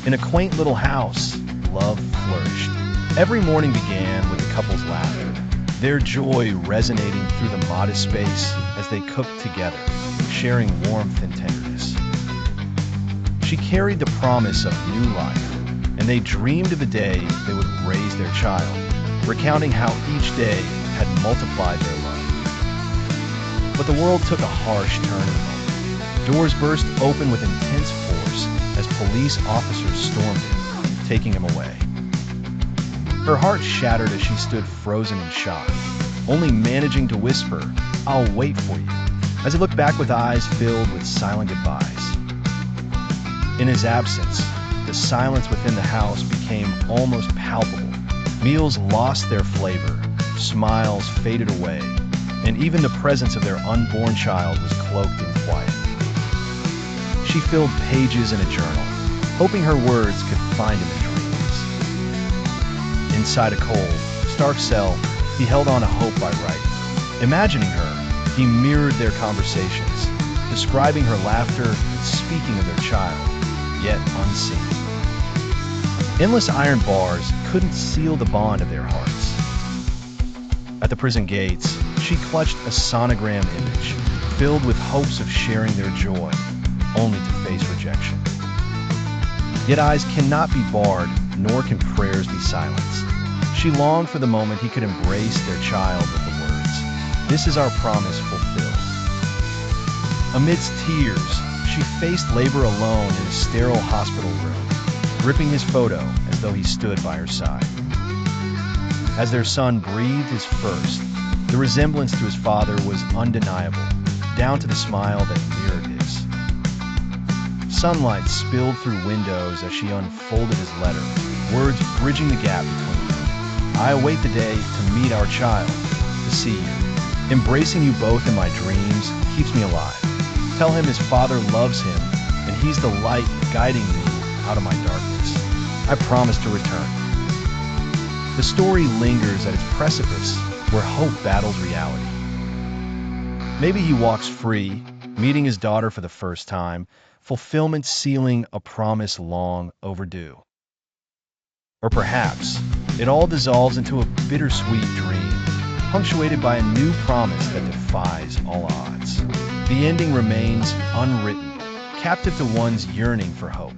In a quaint little house, love flourished. Every morning began with the couple's laughter, their joy resonating through the modest space as they cooked together, sharing warmth and tenderness. She carried the promise of new life, and they dreamed of the day they would raise their child, recounting how each day had multiplied their love. But the world took a harsh turn in the moment. Doors burst open with intense force as police officers stormed in, taking him away. Her heart shattered as she stood frozen in shock, only managing to whisper, "I'll wait for you," as he looked back with eyes filled with silent goodbyes. In his absence, the silence within the house became almost palpable. Meals lost their flavor, smiles faded away, and even the presence of their unborn child was cloaked in quiet. She filled pages in a journal, hoping her words could find him in dreams. Inside a cold, stark cell, he held on to hope by writing. Imagining her, he mirrored their conversations, describing her laughter and speaking of their child, yet unseen. Endless iron bars couldn't seal the bond of their hearts. At the prison gates, she clutched a sonogram image, filled with hopes of sharing their joy, only to face rejection. Yet eyes cannot be barred, nor can prayers be silenced. She longed for the moment he could embrace their child with the words, "This is our promise fulfilled." Amidst tears, she faced labor alone in a sterile hospital room, gripping his photo as though he stood by her side. As their son breathed his first, the resemblance to his father was undeniable, down to the smile that mirrored his. Sunlight spilled through windows as she unfolded his letter, words bridging the gap between them. "I await the day to meet our child, to see you. Embracing you both in my dreams keeps me alive. Tell him his father loves him, and he's the light guiding me out of my darkness. I promise to return." The story lingers at its precipice where hope battles reality. Maybe he walks free, meeting his daughter for the first time, fulfillment sealing a promise long overdue. Or perhaps it all dissolves into a bittersweet dream, punctuated by a new promise that defies all odds. The ending remains unwritten, captive to one's yearning for hope.